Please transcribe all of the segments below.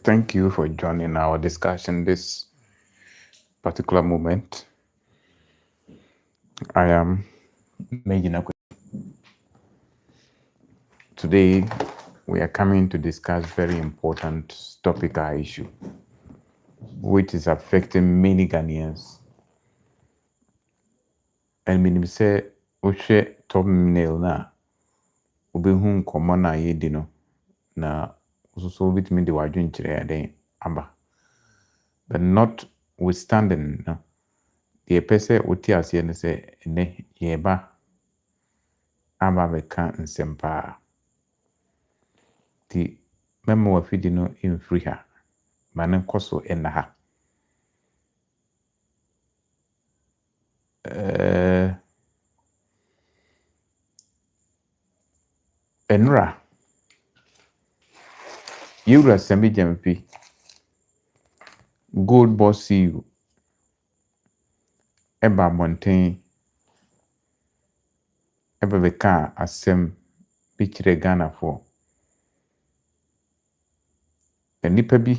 Thank you for joining our discussion this particular moment. I am Mejina. Today, we are coming to discuss very important topical issue, which is affecting many Ghanaians. And meaning say, Oshe thumbnail na ubehun nkɔmmɔ na yɛdi no na so bitimi de wadwen kyerɛ den aba. But notwithstanding, no, the pese uti asie ne se ne yeba aba beka nsempa ti memo wafidi no infri ha mane koso ena ha enra yura semi jampi GoldBod CEO eba mountain eba beka asem bichire Ghana for nipa bi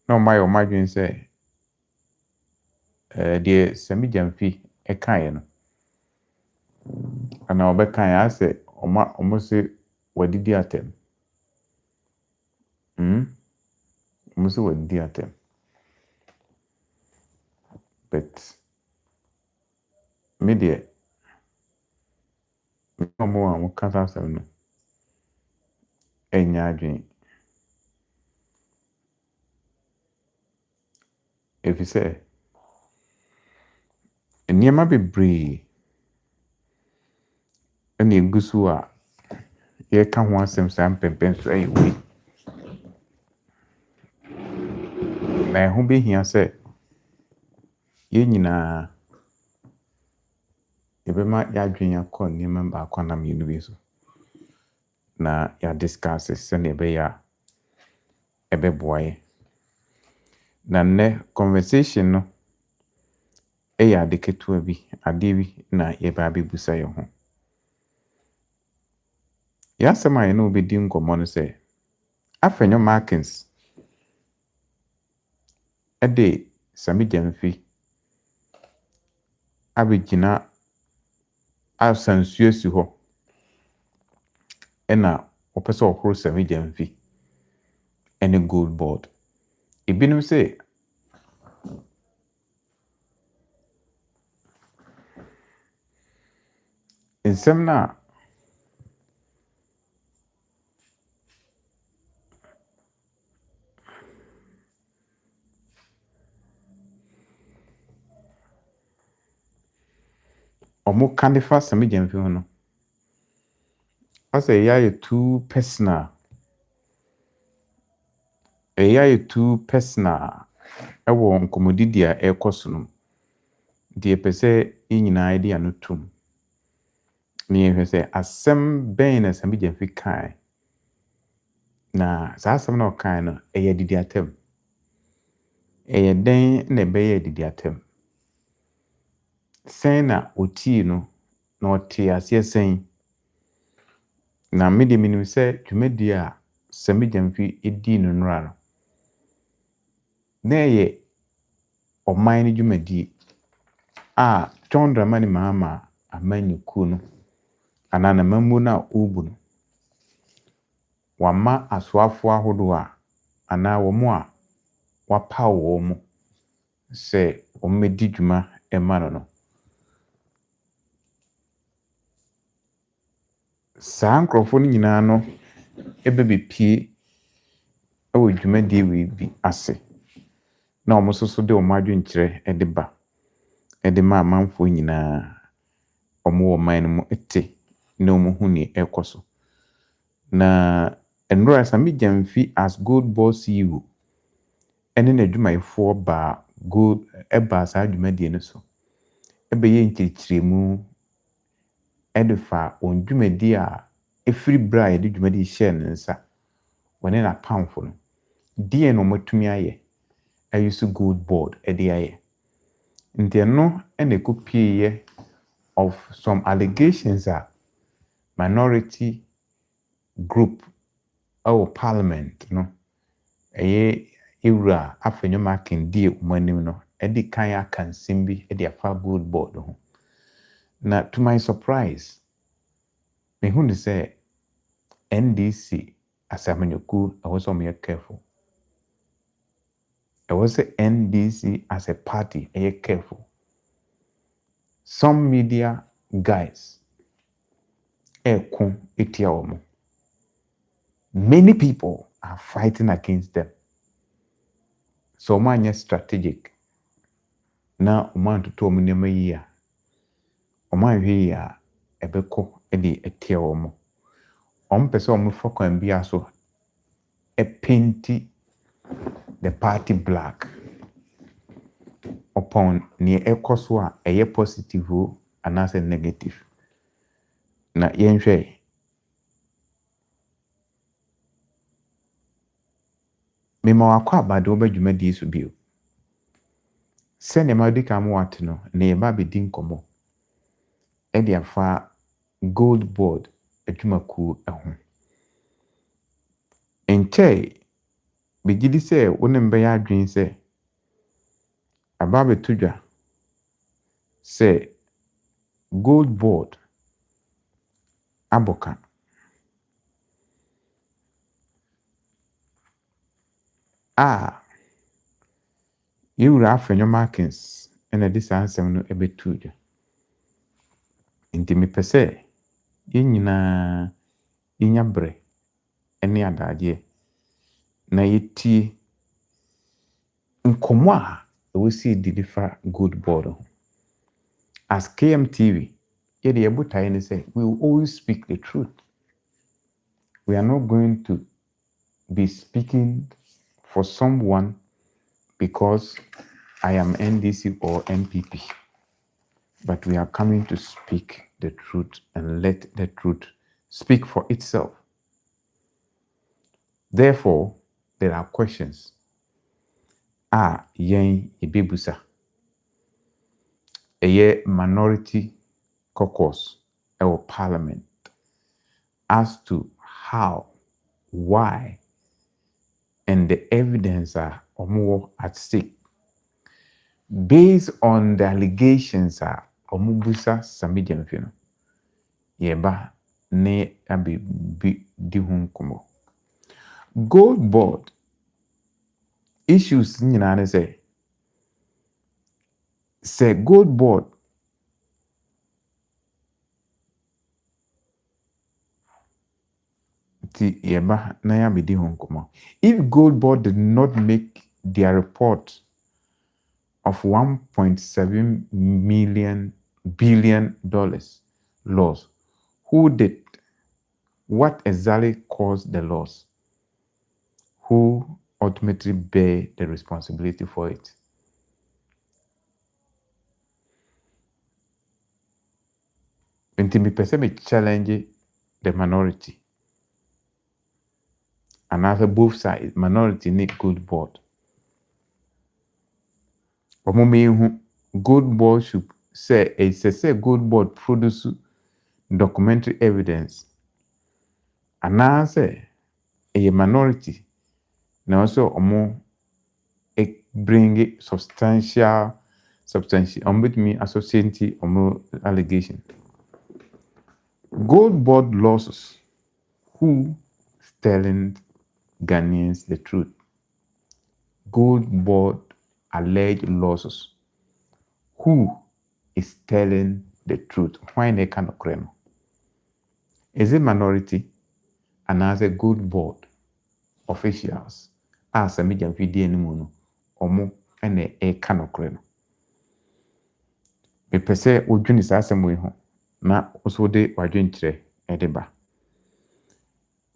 no mayo madwin say de semi jampi ekaye no ana obeka ya say omo se wadidi atem omo wadidi atem but media omo a mo kasa sam no enya adwen efise nneɛma bebree ɛna egusu a yɛka ho asɛm saa mpɛmpɛn so ɛyɛ wi na ɛho behia sɛ yɛn nyinaa yɛbɛma yɛadwen akɔ nneɛma baako na mmienu bi so na yɛ discuss sɛ ne ɛbɛyɛ a ɛbɛboa yɛ na ne conversation no ɛyɛ ade ketewa bi ade bi na yɛba abɛbusa yɛn ho yɛasɛm a yɛn no bɛdi nkɔmmɔ no sɛ Afenyo-Markin ɛde sami gyamfi abɛgyina asansuo si hɔ ɛna ɔpɛ sɛ ɔhoro sami gyamfi ɛne GoldBod ebinom sɛ nsɛm na omo kandifa sami gyamfi ho no asa yɛ too personal ɛwɔ nkomodidi a ɛkɔso no die pɛsɛ nyinaa ide ano tum ne yɛhwɛ sɛ asɛm bɛn na sami gyamfi kan na saa asɛm na ɔkan no ɛyɛ didi atam ɛyɛ den na ɛbɛyɛ didi atam sɛn na oti no na ɔte aseɛ sɛn na mede minim sɛ dwumadi a sami gyamfi edi no nora no na ɛyɛ ɔman no dwumadi a John Dramani Mahama amanyuku no anana mamu na obu no wama asoafo ahodo a ana wɔn a wapa wɔn sɛ ɔmmedi dwuma ɛma no saa nkrɔfo no nyinaa no ɛbɛbɛpie ɛwɔ dwumadi bi ase na wɔn soso de wɔn adwenkyerɛ ɛde ba ɛde ma amanfo nyinaa wɔn wɔ man no mu ɛte na wɔn ho ne ɛkɔ so na enura sami gyamfi as GoldBod CEO ɛne n'adwumayɛfoɔ ba ɛba saa dwumadi no so ɛbɛyɛ nkyerɛkyerɛmu ɛde fa on dwumadi a efiri bra yɛde dwumadi hyɛ ne nsa wɔne na pamfo no die no matumi ayɛ ayusu GoldBod ɛde ayɛ nti no ɛna ekopie of some allegations a minority group our parliament no ewura Afenyo-Markin die umanim no edi kan aka nsɛm bi edi afa GoldBod ho. Na to my surprise me hu say NDC asamanyoku I was so careful. I was say NDC as a party careful. Some media guys etia omo. Many people are fighting against them. So man strategic. Na oman to omo nema yi a oman hwe ya ebeko edi etia omo. Pese omo fokwan bia so painti the party black upon near ekoso a eye positive o anase negative. Na yenhwe mema wakwa abade obadwumadi so bio. Sene ma di ka mo wat no na ye ba be di nkomo. E dia fa GoldBod adwumaku ho. Enche begidi se wonem be ya adwen se aba betudwa se GoldBod aboka yewura Afenyo-Markin ena di sansem no ebetudwa. Nti me pese yenyina yenyabre ene adagye na yetie nkomo a wosi deliver GoldBod. As KMTV yede yebotaye ne say we will always speak the truth. We are not going to be speaking for someone because I am NDC or NPP. But we are coming to speak the truth and let the truth speak for itself. Therefore, there are questions. Yen ibebusa. Eye minority caucus or parliament as to how, why, and the evidence are more at stake. Based on the allegations are omubusa samidja mfino. Yeba ne abi di hunkumo. GoldBod issues nyina say GoldBod ti yeba na ya bidi hunkumo. If GoldBod did not make their report of $1.7 billion loss, who did? What exactly caused the loss? Who ultimately bear the responsibility for it? Until me perceive challenge the minority. And after both sides, minority need GoldBod. GoldBod should say GoldBod produce documentary evidence. And now say a minority now also bring substantial with me associating allegation. GoldBod losses. Who is telling Ghanaians the truth? GoldBod alleged losses. Who is telling the truth? Why they cannot claim? Is it minority? And as a GoldBod officials, as a media video no omo ene cannot claim. Me pese odwini sa asem we ho na oso de wadwenkyere edeba.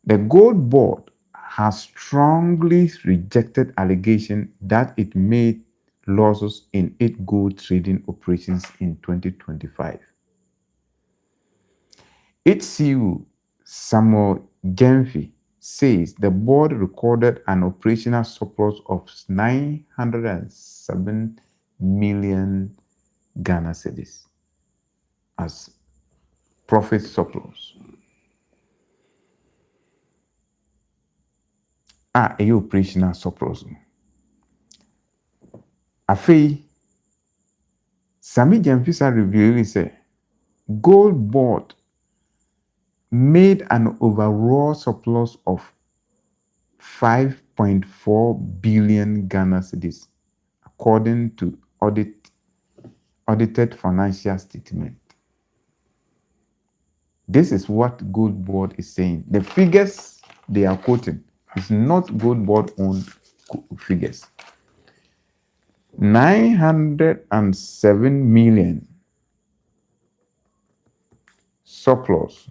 The GoldBod has strongly rejected allegation that it made losses in its gold trading operations in 2025. Its CEO, Samuel Gemfi, says the board recorded an operational surplus of 907 million Ghana cedis as profit surplus. a operational surplus. Afei, Sami Jamfisa revealed say GoldBod made an overall surplus of 5.4 billion Ghana cedis, according to audited financial statement. This is what GoldBod is saying. The figures they are quoting is not GoldBod owned figures. 907 million surplus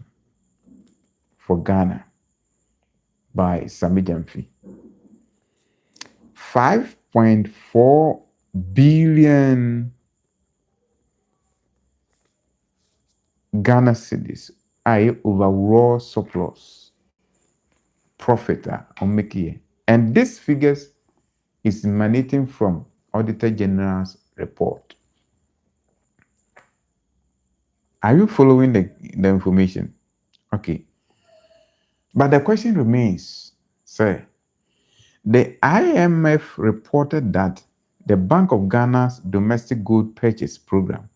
for Ghana by Sami Jamfi. 5.4 billion Ghana cedis are overall surplus profit on making. And this figures is emanating from Auditor General's report. Are you following the information? Okay. But the question remains, sir. The IMF reported that the Bank of Ghana's domestic gold purchase program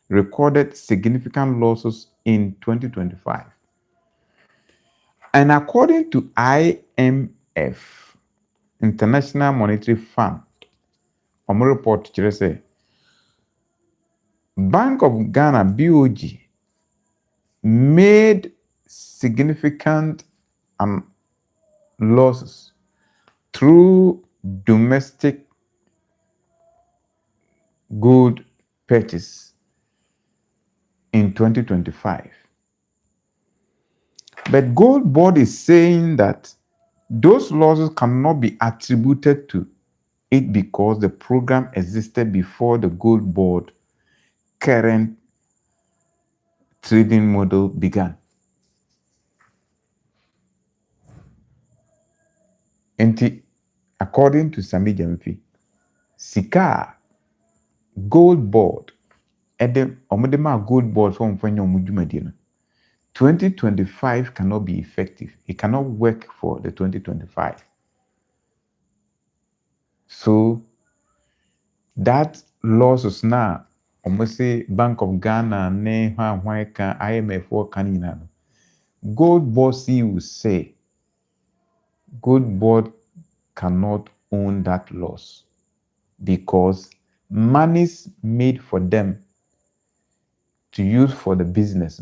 recorded significant losses in 2025. And according to IMF, International Monetary Fund, report say Bank of Ghana BOG made significant losses through domestic gold purchase in 2025. But GoldBod is saying that those losses cannot be attributed to it because the program existed before the GoldBod current trading model began. And according to Sami Jamfi, Sika GoldBod omodema GoldBod from Afenyo Mujumadi 2025 cannot be effective. It cannot work for the 2025. So that losses now, almost say Bank of Ghana, IMF, GoldBod CEO say GoldBod cannot own that loss because monies made for them to use for the business,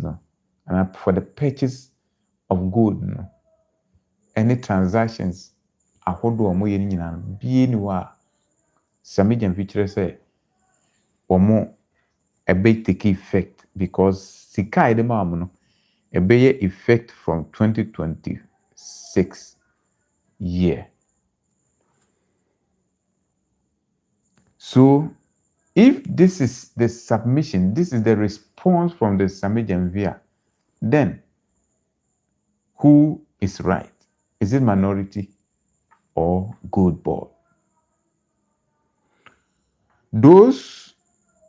and for the purchase of gold, any transactions, ahodo omo ye nyina bie ni wa Sami Jamfi kire say omo ebe take effect because sika ide ma no ebe ye effect from 2026 year. So if this is the submission, this is the response from the Sami Jamfi, then who is right? Is it minority or GoldBod?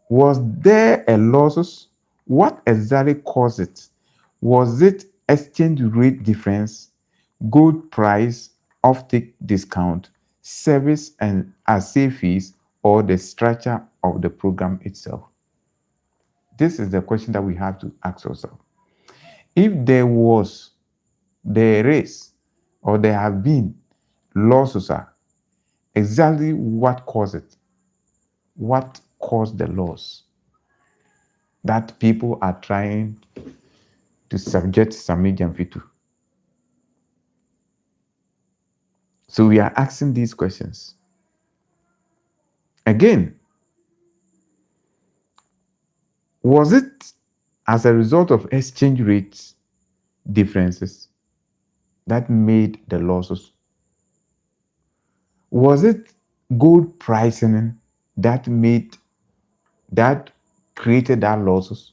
Was there a losses? What exactly caused it? Was it exchange rate difference, gold price, offtake discount, service and assay fees, or the structure of the program itself? This is the question that we have to ask ourselves. If there is, or there have been losses, exactly what caused it? What caused the loss that people are trying to subject Sami Jamfi to? So we are asking these questions. Again, was it as a result of exchange rates differences that made the losses? Was it gold pricing that created that losses?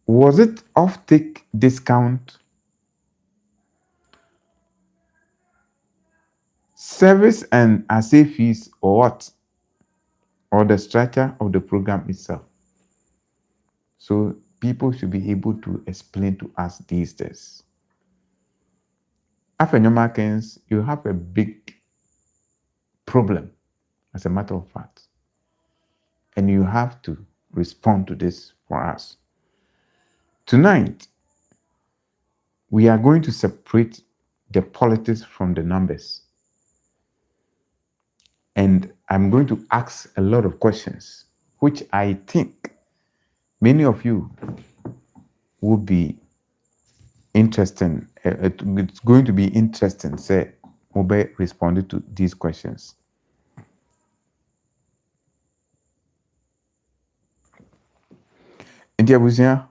Was it offtake discount, service and assay fees, or what? Or the structure of the program itself? So people should be able to explain to us these days. Afenyo-Markins, you have a big problem, as a matter of fact. And you have to respond to this for us. Tonight, we are going to separate the politics from the numbers. And I'm going to ask a lot of questions, which I think many of you will be interesting. It's going to be interesting, say, Mobe responded to these questions. Nti abusua,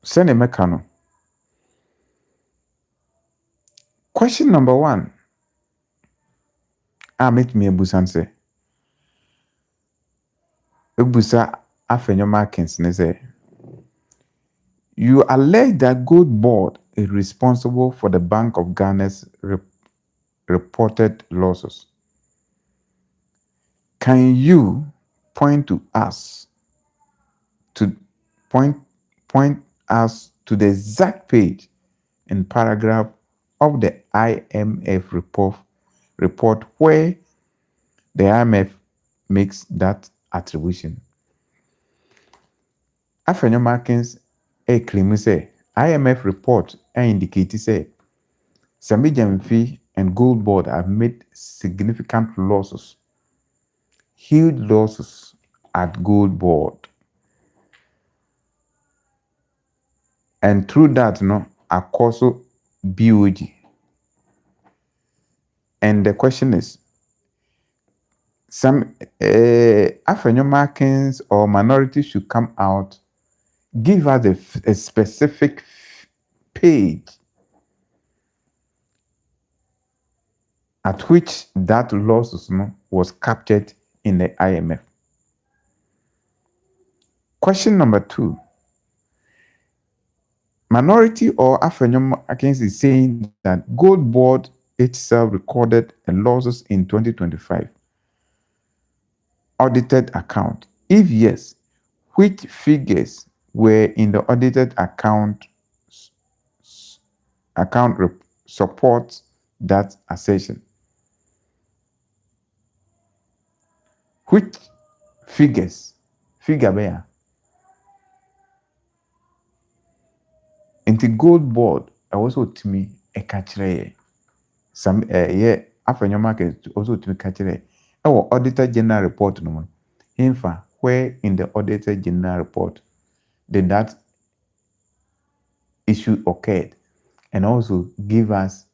send a mekano. Question number 1. Make me abusan say. Abusa Afenyo-Markins ne say. You allege that GoldBod is responsible for the Bank of Ghana's reported losses. Can you point us to the exact page and paragraph of the IMF report where the IMF makes that attribution? Afenyo-Markins claim say IMF report indicate say Sami Gyamfi and GoldBod have made significant losses, huge losses at GoldBod. And through that, Akoso BOG. And the question is, some Afenyo-Markins or minorities should come out, give us a specific page at which that losses was captured in the IMF. Question number 2. Minority or Afenyo-Markins is saying that GoldBod itself recorded losses in 2025 audited account. If yes, which figures were in the audited account supports that assertion? Which figures? Figure where? Into GoldBod also to me a catcher. Some Afenyo-Markins also to me catcher. Our Auditor General report no. Infa, where in the Auditor General report did that issue occurred, and also give us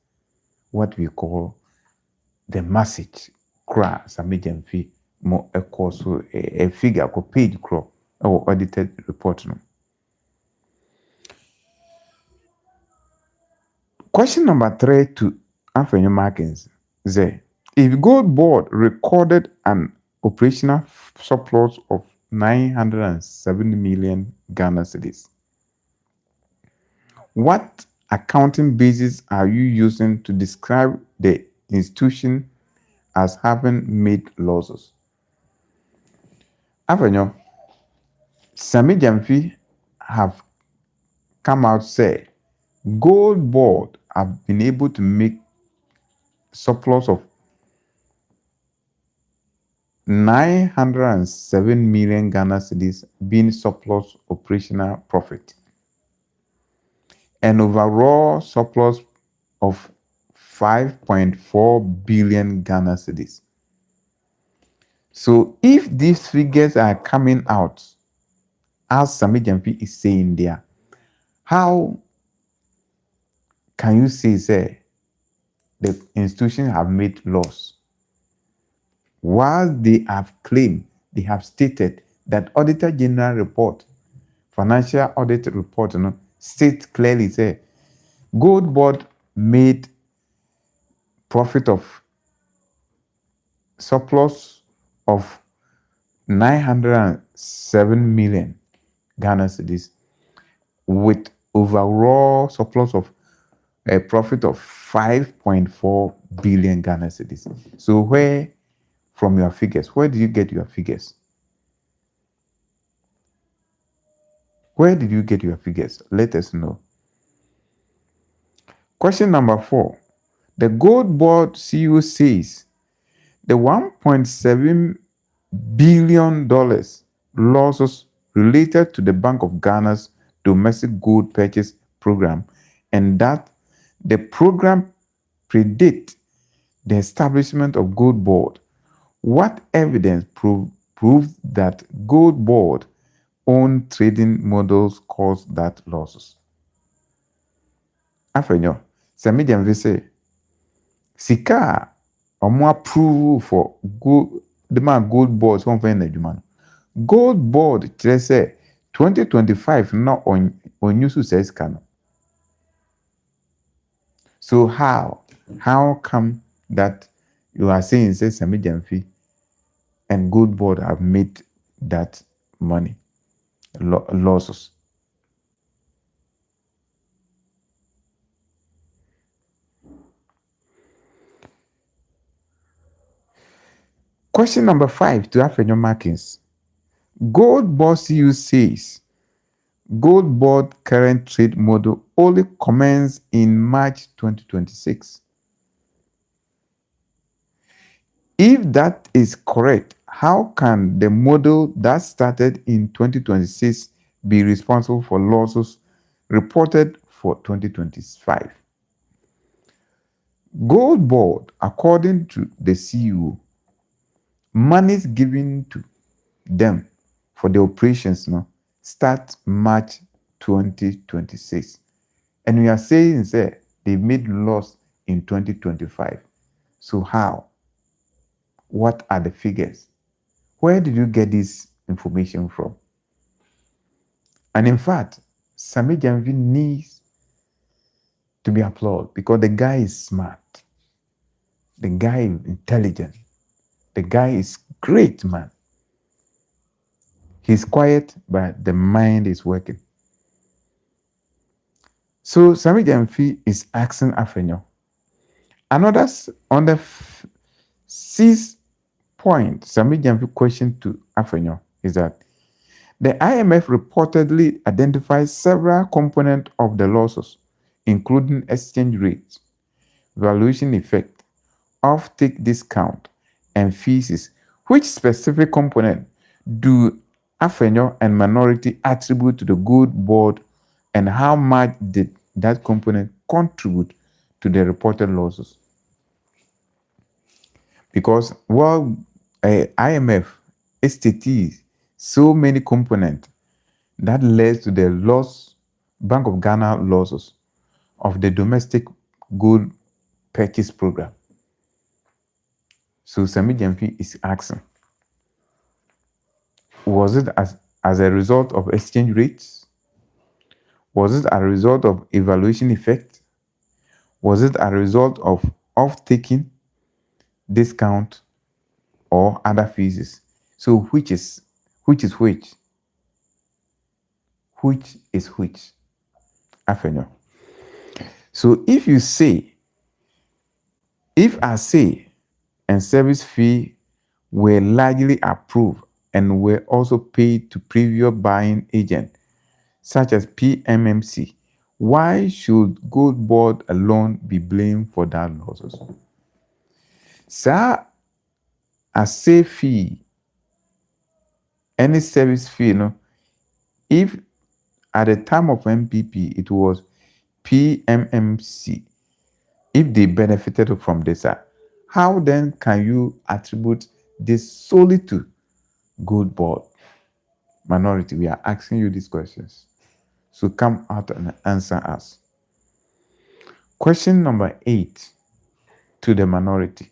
what we call the message cross Sami Gyamfi more a course a figure ko page cross our audited report no. Question number 3 to Afenyo-Markins say, if GoldBod recorded an operational surplus of 907 million Ghana cedis, what accounting basis are you using to describe the institution as having made losses? Afenyo, Sami Gyamfi have come out say GoldBod have been able to make surplus of 907 million Ghana cedis being surplus operational profit, and overall surplus of 5.4 billion Ghana cedis. So if these figures are coming out, as Sami Gyamfi is saying there, how can you say the institution have made loss? While they have claimed, they have stated that Auditor General report, financial audit report, states clearly say GoldBod made profit of surplus of 907 million Ghana cedis with overall surplus of a profit of 5.4 billion Ghana cedis. So where from your figures, where did you get your figures? Where did you get your figures? Let us know. Question number 4. The GoldBod CEO says the $1.7 billion losses related to the Bank of Ghana's domestic gold purchase program, and that the program predate the establishment of GoldBod. What evidence proves that GoldBod own trading models caused that losses? Afenyo, Samidian say, Sika, omo approve for the man GoldBod, so on eduman. GoldBod, say 2025 not on you says can. So how come that you are saying say Samidian fee and GoldBod have made that money losses? Question number 5 to Afenyo-Markin. GoldBod CEO says GoldBod current trade model only commenced in March 2026. If that is correct, how can the model that started in 2026 be responsible for losses reported for 2025? GoldBod, according to the CEO, monies given to them for the operations start March 2026. And we are saying say they made loss in 2025. So how? What are the figures? Where did you get this information from? And in fact, Sami Janvi needs to be applauded because the guy is smart. The guy is intelligent. The guy is great, man. He's quiet, but the mind is working. So Sami Janvi is asking Afenyo. Another on the 6th point, Sami Janvi question to Afenyo is that the IMF reportedly identified several components of the losses, including exchange rates, valuation effect, off-take discount, and fees. Which specific component do Afenyo and minority attribute to the GoldBod, and how much did that component contribute to the reported losses? Because while IMF states so many components that led to the loss, Bank of Ghana losses of the domestic gold purchase program. So Sami Janvi is asking, was it as a result of exchange rates? Was it a result of evaluation effect? Was it a result of off-taking discount or other fees? So which is which? Which is which? Afenyo. So if I say and service fee were largely approved and were also paid to previous buying agent such as PMMC, why should GoldBod alone be blamed for that losses? Sir, a safe fee, any service fee, if at the time of MPP it was PMMC, if they benefited from this, how then can you attribute this solely to GoldBod? Minority, we are asking you these questions. So come out and answer us. Question number 8 to the minority.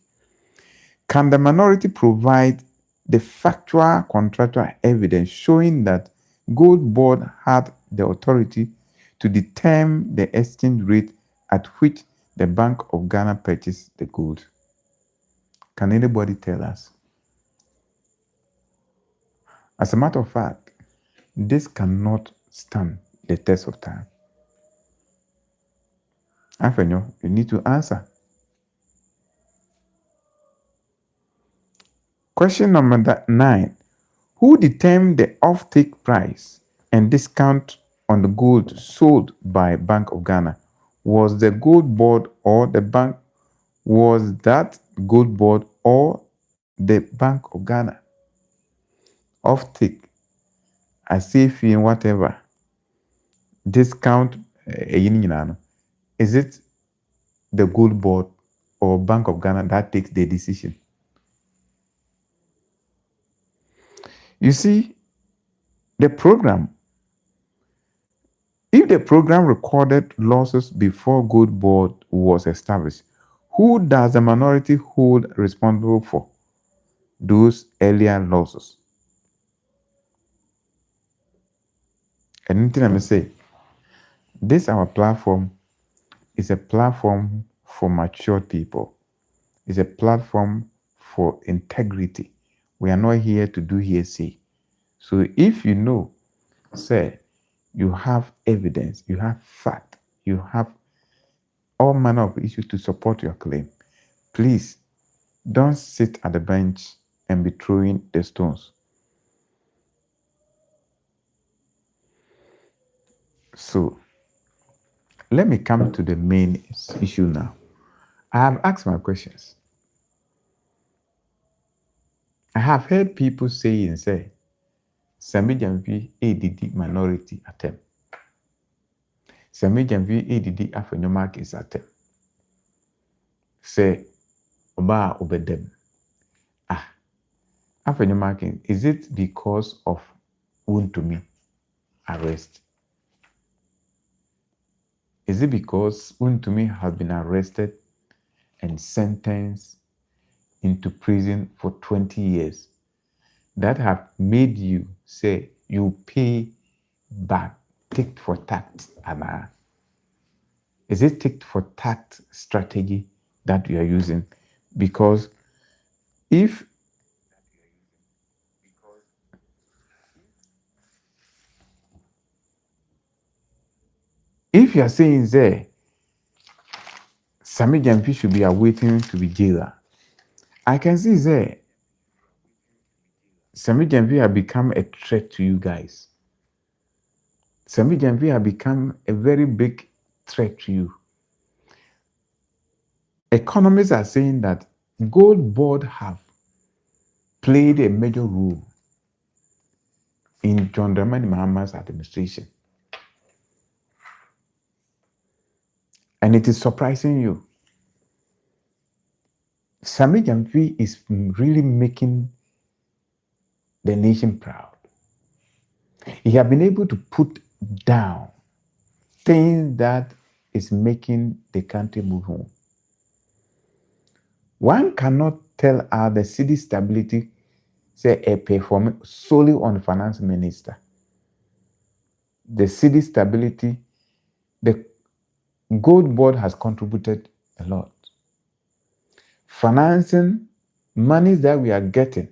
Can the minority provide the factual contractual evidence showing that GoldBod had the authority to determine the exchange rate at which the Bank of Ghana purchased the gold? Can anybody tell us? As a matter of fact, this cannot stand the test of time. Afenyo, you need to answer. Question number 9. Who determined the off-take price and discount on the gold sold by Bank of Ghana? Was the GoldBod or the bank? Was that GoldBod or the Bank of Ghana? Off tick. I say fee whatever. Discount. Is it the GoldBod or Bank of Ghana that takes the decision? You see, the program, if the program recorded losses before GoldBod was established, who does the minority hold responsible for those earlier losses? Anything I may say, this our platform is a platform for mature people. It's a platform for integrity. We are not here to do hearsay. So if you know, say, you have evidence, you have fact, you have all manner of issues to support your claim, please don't sit at the bench and be throwing the stones. So let me come to the main issue now. I have asked my questions. I have heard people saying, say, Sami Jamvi ADD minority attempt. Sami Jamvi ADD Afenyo-Markin is attempt. Say, Oba Obedem. Afenyo-Markin, is it because of Wontumi arrest? Is it because Wontumi has been arrested and sentenced into prison for 20 years that have made you say you pay back tick for tact? Is it tick for tact strategy that you are using? Because if you are saying there, Sami Jamfi should be awaiting to be jailer, I can see there Sami Jamfi have become a threat to you guys. Sami Jamfi have become a very big threat to you. Economists are saying that GoldBod have played a major role in John Dramani Mahama's administration. And it is surprising you. Sami Jamfi is really making the nation proud. He has been able to put down things that is making the country move on. One cannot tell the cedi stability say a perform solely on the finance minister. The cedi stability, the GoldBod has contributed a lot. Financing monies that we are getting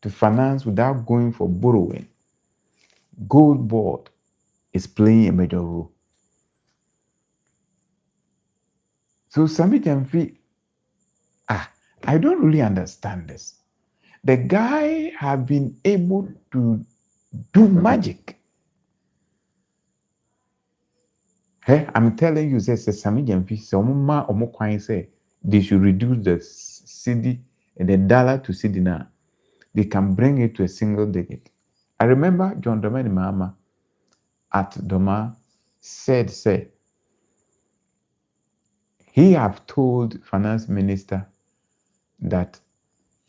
to finance without going for borrowing, GoldBod is playing a major role. So Sami Jamfi, I don't really understand this. The guy have been able to do magic. Hey, I'm telling you, say Sami Jamfi, say they should reduce the cedi and the dollar to cedi now. They can bring it to a single digit. I remember John Dramani Mahama at Doma said, he have told finance minister that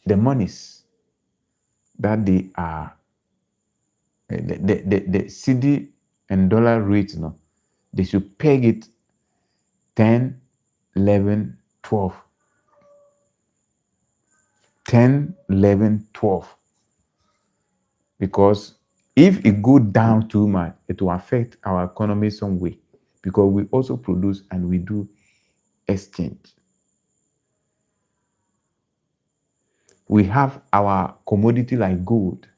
the monies that they are, the cedi and dollar rate, they should peg it 10, 11, 12. 10, 11, 12. Because if it go down too much, it will affect our economy some way. Because we also produce and we do exchange. We have our commodity like gold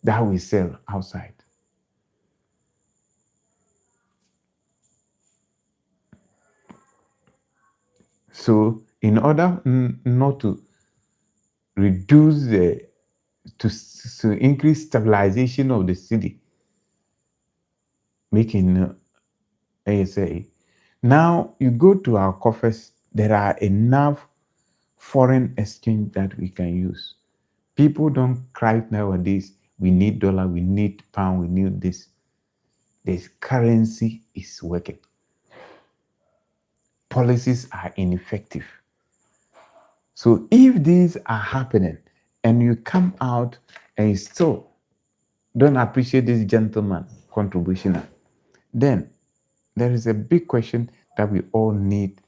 that we sell outside. So in order not to reduce to increase stabilization of the city, making ASA, Now you go to our coffers, there are enough foreign exchange that we can use. People don't cry nowadays, we need dollar, we need pound, we need this. This currency is working. Policies are ineffective. So if these are happening and you come out and you still don't appreciate this gentleman contribution, then there is a big question that we all need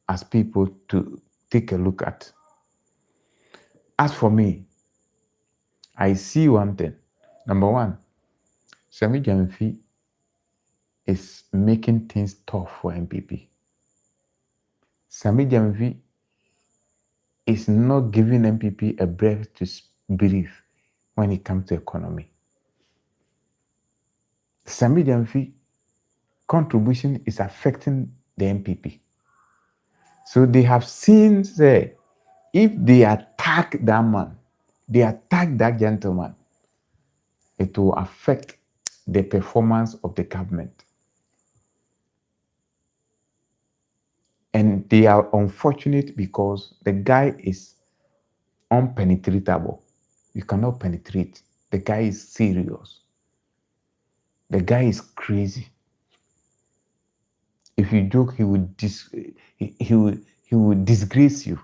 as people to take a look at. As for me, I see one thing. Number one, Sami Jamfi is making things tough for MPP. Sami Jamfi is not giving MPP a breath to breathe when it comes to economy. Sami Jamfi contribution is affecting the MPP. So they have seen, say, if they attack that man, they attack that gentleman, it will affect the performance of the government. And they are unfortunate because the guy is unpenetratable. You cannot penetrate. The guy is serious. The guy is crazy. If you joke, he would disgrace you.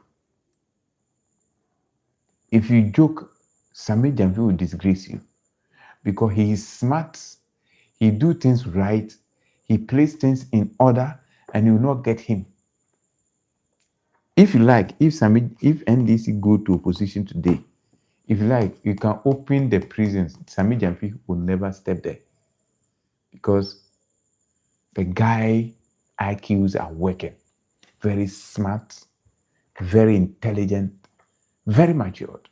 If you joke, Sami Jamfi will disgrace you because he is smart. He do things right. He places things in order, and you will not get him. If you like, if NDC go to opposition today, if you like, you can open the prisons. Sami Jamfi will never step there because the guy IQs are working. Very smart, very intelligent, very matured.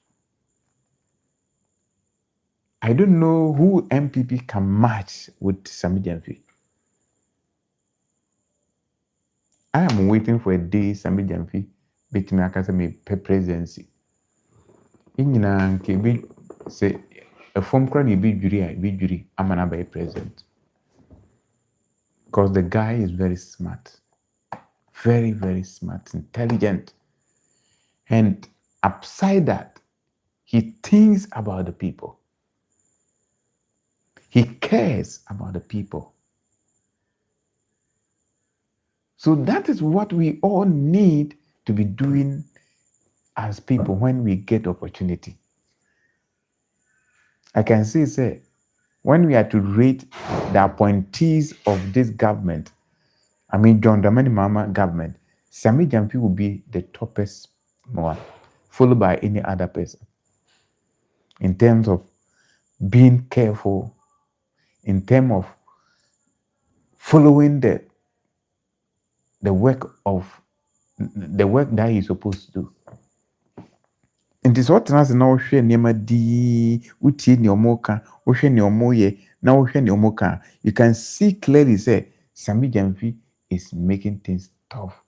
I don't know who MPP can match with Sami Jamfi. I am waiting for a day Sami Jamfi between akasa me presidency. Inyina nke bi say a form kra na bi juri amana by president. Because the guy is very smart. Very, very smart, intelligent. And upside that, he thinks about the people. He cares about the people. So that is what we all need to be doing as people when we get opportunity. I can say, when we are to rate the appointees of this government, I mean John Dramani Mahama government, Sami Jamfi will be the toppest one, followed by any other person. In terms of being careful, in terms of following the work that he's supposed to do. Nti sɛ ɔtena ase na wohwɛ nneɛma dii, wotie nea ɔmo ka, wohwɛ nea ɔmo yɛ, na wohwɛ nea ɔmo ka, you can see clearly say Sami Jamfi is making things tough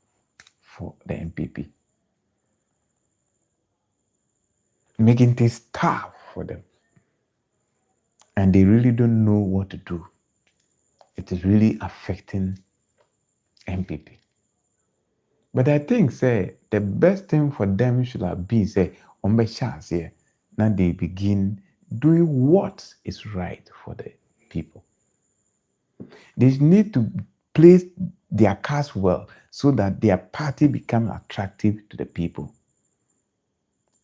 for the MPP. Making things tough for them. And they really don't know what to do. It is really affecting MPP. But I think, say, the best thing for them should have been, say, on the chance here, now they begin doing what is right for the people. They need to place their cards well so that their party becomes attractive to the people.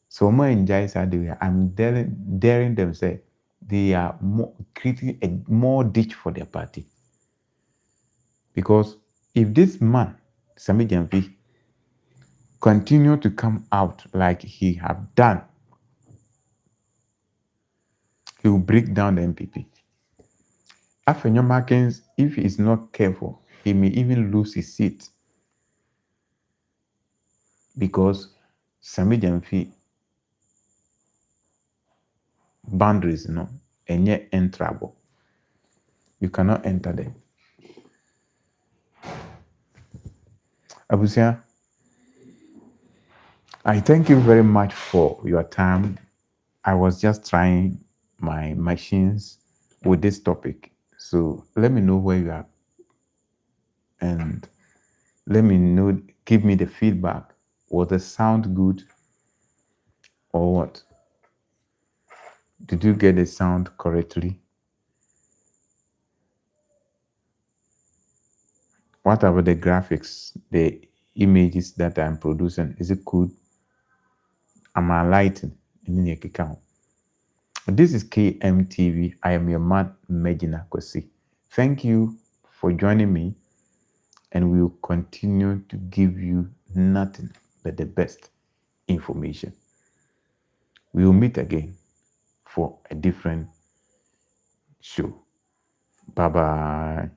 So more enjoys are the way I'm daring them say they are creating a more ditch for their party. Because if this man, Sami Jamfi, continue to come out like he have done, he will break down the MPP. Afenyo-Markin, if he is not careful, he may even lose his seat. Because Sami Jamfi boundaries, and yet enterable. You cannot enter them. Abusia, I thank you very much for your time. I was just trying my machines with this topic. So let me know where you are. And Let me know, give me the feedback. Was the sound good or what? Did you get the sound correctly? What about the graphics, the images that I'm producing? Is it good? Am I lighting? This is KMTV. I am your man, Megina Kwesi. Thank you for joining me, and we will continue to give you nothing but the best information. We will meet again for a different show. Bye bye.